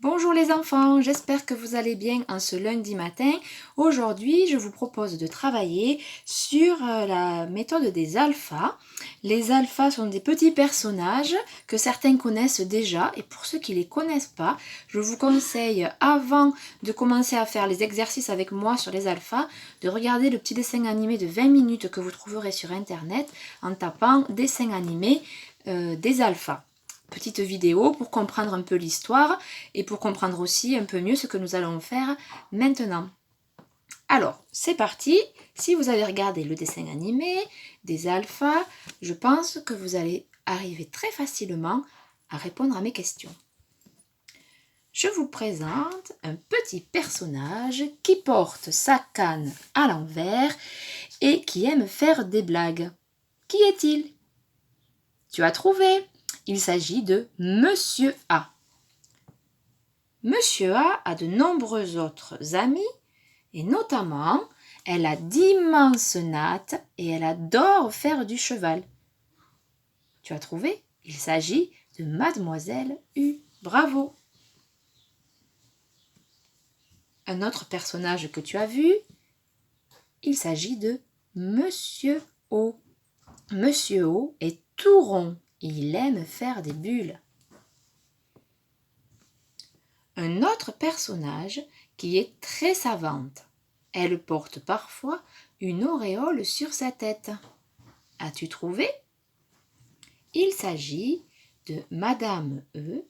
Bonjour les enfants, j'espère que vous allez bien en ce lundi matin. Aujourd'hui, je vous propose de travailler sur la méthode des alphas. Les alphas sont des petits personnages que certains connaissent déjà et pour ceux qui ne les connaissent pas, je vous conseille avant de commencer à faire les exercices avec moi sur les alphas, de regarder le petit dessin animé de 20 minutes que vous trouverez sur internet en tapant dessin animé des alphas. Petite vidéo pour comprendre un peu l'histoire et pour comprendre aussi un peu mieux ce que nous allons faire maintenant. Alors, c'est parti. Si vous avez regardé le dessin animé des alphas, je pense que vous allez arriver très facilement à répondre à mes questions. Je vous présente un petit personnage qui porte sa canne à l'envers et qui aime faire des blagues. Qui est-il? Tu as trouvé? Il s'agit de Monsieur A. Monsieur A de nombreux autres amis et notamment, elle a d'immenses nattes et elle adore faire du cheval. Tu as trouvé? Il s'agit de Mademoiselle U. Bravo! Un autre personnage que tu as vu, il s'agit de Monsieur O. Monsieur O est tout rond. Il aime faire des bulles. Un autre personnage qui est très savante. Elle porte parfois une auréole sur sa tête. As-tu trouvé? Il s'agit de Madame E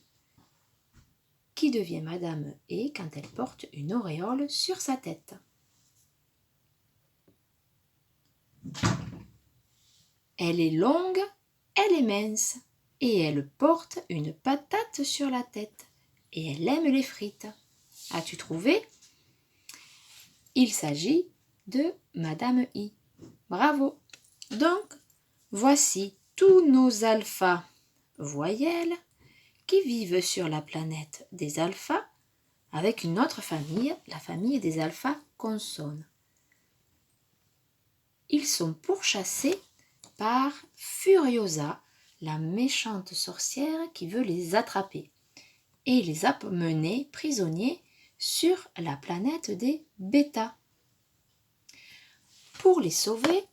qui devient Madame E quand elle porte une auréole sur sa tête. Elle est longue, elle est mince et elle porte une patate sur la tête et elle aime les frites. As-tu trouvé? Il s'agit de Madame I. Bravo! Donc, voici tous nos alphas voyelles qui vivent sur la planète des alphas avec une autre famille, la famille des alphas consonnes. Ils sont pourchassés par Furiosa, la méchante sorcière qui veut les attraper et les amener prisonniers sur la planète des bêtas. Pour les sauver,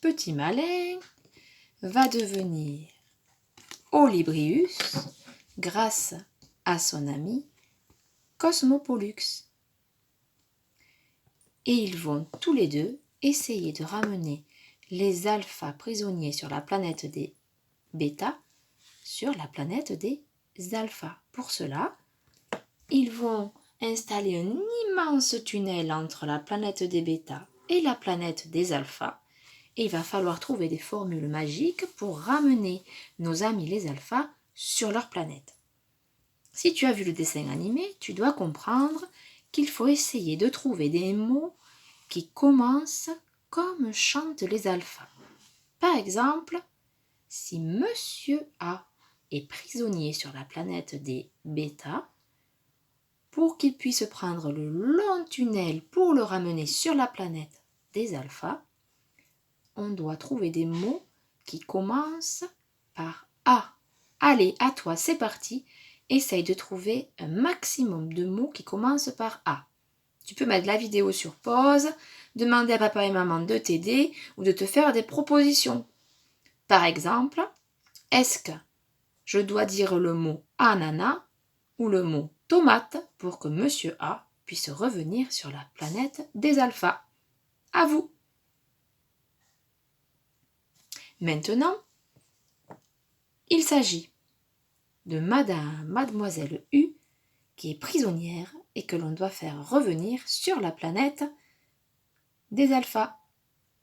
Petit Malin va devenir Olibrius grâce à son ami Cosmopollux. Et ils vont tous les deux essayer de ramener les alphas prisonniers sur la planète des bêtas sur la planète des alphas. Pour cela, ils vont installer un immense tunnel entre la planète des bêtas et la planète des alphas. Et il va falloir trouver des formules magiques pour ramener nos amis les alphas sur leur planète. Si tu as vu le dessin animé, tu dois comprendre qu'il faut essayer de trouver des mots qui commencent comme chantent les alphas. Par exemple, si Monsieur A est prisonnier sur la planète des bêtas, pour qu'il puisse prendre le long tunnel pour le ramener sur la planète des alphas, on doit trouver des mots qui commencent par A. Allez, à toi, c'est parti. Essaye de trouver un maximum de mots qui commencent par A. Tu peux mettre la vidéo sur pause, demander à papa et maman de t'aider ou de te faire des propositions. Par exemple, est-ce que je dois dire le mot ananas ou le mot tomate pour que Monsieur A puisse revenir sur la planète des alphas? À vous! Maintenant, il s'agit de Mademoiselle U qui est prisonnière et que l'on doit faire revenir sur la planète des alphas.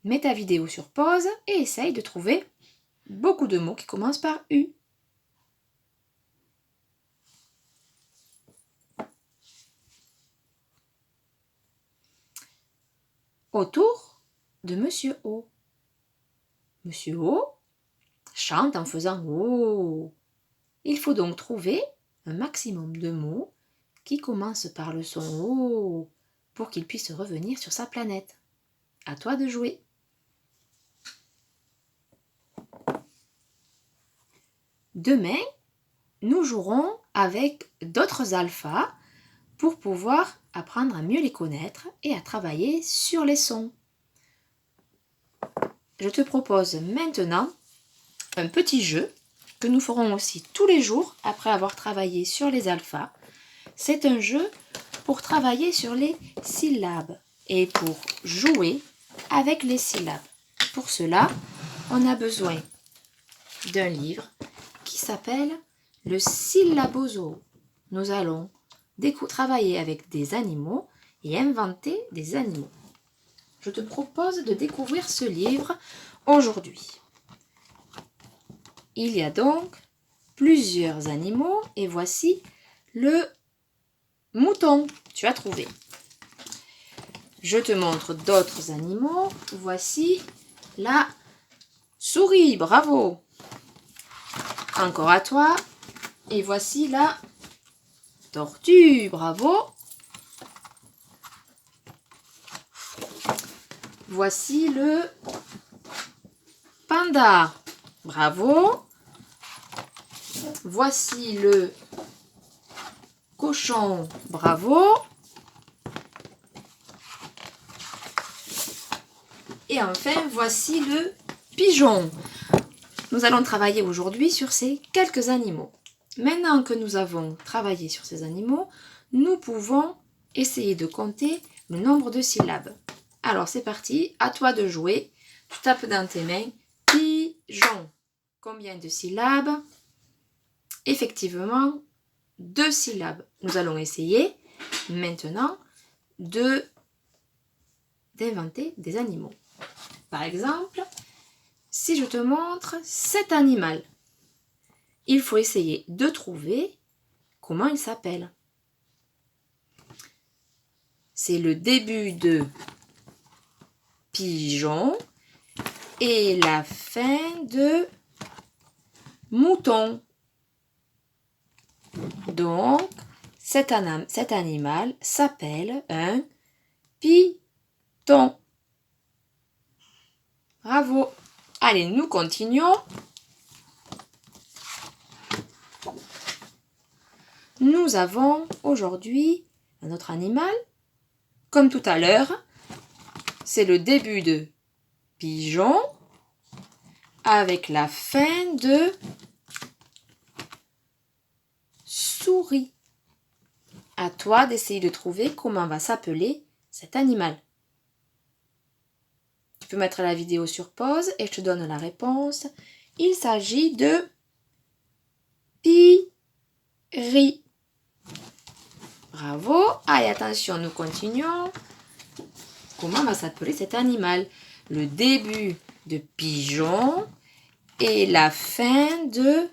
Mets ta vidéo sur pause et essaye de trouver beaucoup de mots qui commencent par U. Autour de Monsieur O. Monsieur O chante en faisant O. Il faut donc trouver un maximum de mots qui commencent par le son O pour qu'il puisse revenir sur sa planète. À toi de jouer. Demain, nous jouerons avec d'autres alphas pour pouvoir apprendre à mieux les connaître et à travailler sur les sons. Je te propose maintenant un petit jeu que nous ferons aussi tous les jours après avoir travaillé sur les alphas. C'est un jeu pour travailler sur les syllabes et pour jouer avec les syllabes. Pour cela, on a besoin d'un livre qui s'appelle le Syllabozo. Nous allons travailler avec des animaux et inventer des animaux. Je te propose de découvrir ce livre aujourd'hui. Il y a donc plusieurs animaux et voici le mouton. Tu as trouvé. Je te montre d'autres animaux. Voici la souris. Bravo. Encore à toi. Et voici la tortue. Bravo. Voici le panda. Bravo. Voici le cochon. Bravo. Et enfin, voici le pigeon. Nous allons travailler aujourd'hui sur ces quelques animaux. Maintenant que nous avons travaillé sur ces animaux, nous pouvons essayer de compter le nombre de syllabes. Alors c'est parti, à toi de jouer. Tu tapes dans tes mains pigeon. Combien de syllabes? Effectivement, 2 syllabes. Nous allons essayer maintenant d'inventer des animaux. Par exemple, si je te montre cet animal, il faut essayer de trouver comment il s'appelle. C'est le début de pigeon et la fin de mouton. Donc, cet animal s'appelle un python. Bravo. Allez, nous continuons. Nous avons aujourd'hui un autre animal. Comme tout à l'heure, c'est le début de pigeon avec la fin de souris. À toi d'essayer de trouver comment va s'appeler cet animal. Tu peux mettre la vidéo sur pause et je te donne la réponse. Il s'agit de piri. Bravo. Allez, attention, nous continuons. Comment va s'appeler cet animal? Le début de pigeon et la fin de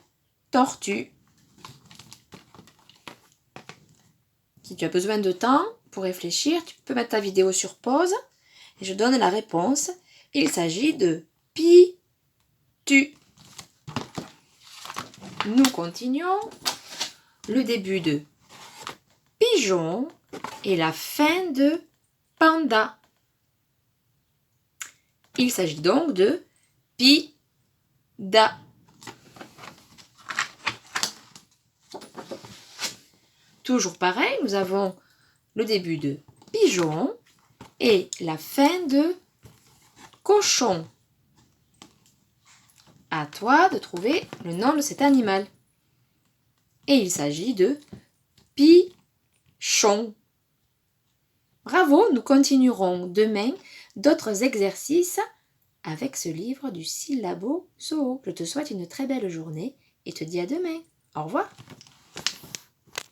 tortue. Si tu as besoin de temps pour réfléchir, tu peux mettre ta vidéo sur pause et je donne la réponse. Il s'agit de pitu. Nous continuons. Le début de pigeon et la fin de panda. Il s'agit donc de pida. Toujours pareil, nous avons le début de pigeon et la fin de cochon. À toi de trouver le nom de cet animal. Et il s'agit de pichon. Bravo, nous continuerons demain d'autres exercices avec ce livre du Syllabozo. Je te souhaite une très belle journée et te dis à demain. Au revoir.